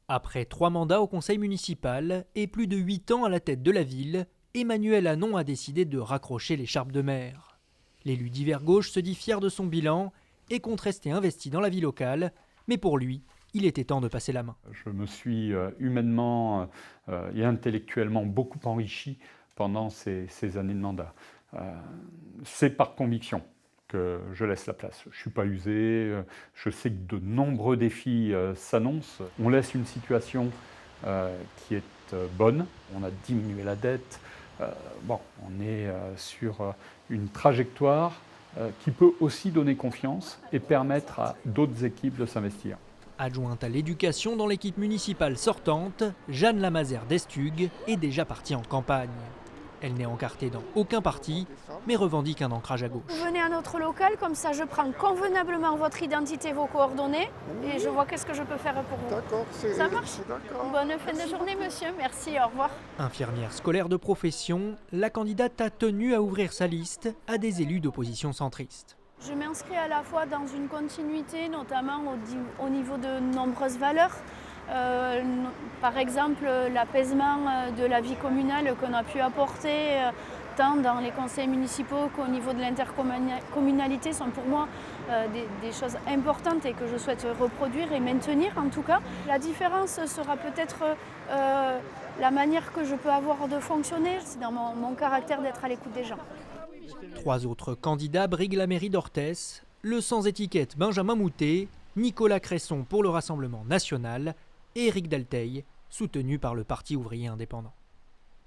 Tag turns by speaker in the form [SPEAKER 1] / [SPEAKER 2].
[SPEAKER 1] Après 3 mandats au conseil municipal et plus de 8 ans à la tête de la ville, Emmanuel Hannon a décidé de raccrocher l'écharpe de maire. L'élu d'hiver gauche se dit fier de son bilan et compte rester investi dans la vie locale, mais pour lui, il était temps de passer la main.
[SPEAKER 2] Je me suis humainement et intellectuellement beaucoup enrichi pendant ces années de mandat. C'est par conviction que je laisse la place. Je ne suis pas usé, je sais que de nombreux défis s'annoncent. On laisse une situation qui est bonne, on a diminué la dette, on est sur une trajectoire qui peut aussi donner confiance et permettre à d'autres équipes de s'investir.
[SPEAKER 1] Adjointe à l'éducation dans l'équipe municipale sortante, Jeanne Lamazère d'Estug est déjà partie en campagne. Elle n'est encartée dans aucun parti, mais revendique un ancrage à gauche.
[SPEAKER 3] Vous venez à notre local, comme ça je prends convenablement votre identité, vos coordonnées, et je vois qu'est-ce que je peux faire pour vous.
[SPEAKER 4] D'accord,
[SPEAKER 3] Ça marche? Bonne fin de journée, monsieur. Merci, au revoir.
[SPEAKER 1] Infirmière scolaire de profession, la candidate a tenu à ouvrir sa liste à des élus d'opposition centriste.
[SPEAKER 3] Je m'inscris à la fois dans une continuité, notamment au niveau de nombreuses valeurs. Par exemple, l'apaisement de la vie communale qu'on a pu apporter tant dans les conseils municipaux qu'au niveau de l'intercommunalité sont pour moi des choses importantes et que je souhaite reproduire et maintenir en tout cas. La différence sera peut-être la manière que je peux avoir de fonctionner, c'est dans mon caractère d'être à l'écoute des gens.
[SPEAKER 1] 3 autres candidats briguent la mairie d'Orthès, le sans-étiquette Benjamin Moutet, Nicolas Cresson pour le Rassemblement national et Éric Dalteil, soutenu par le Parti ouvrier indépendant.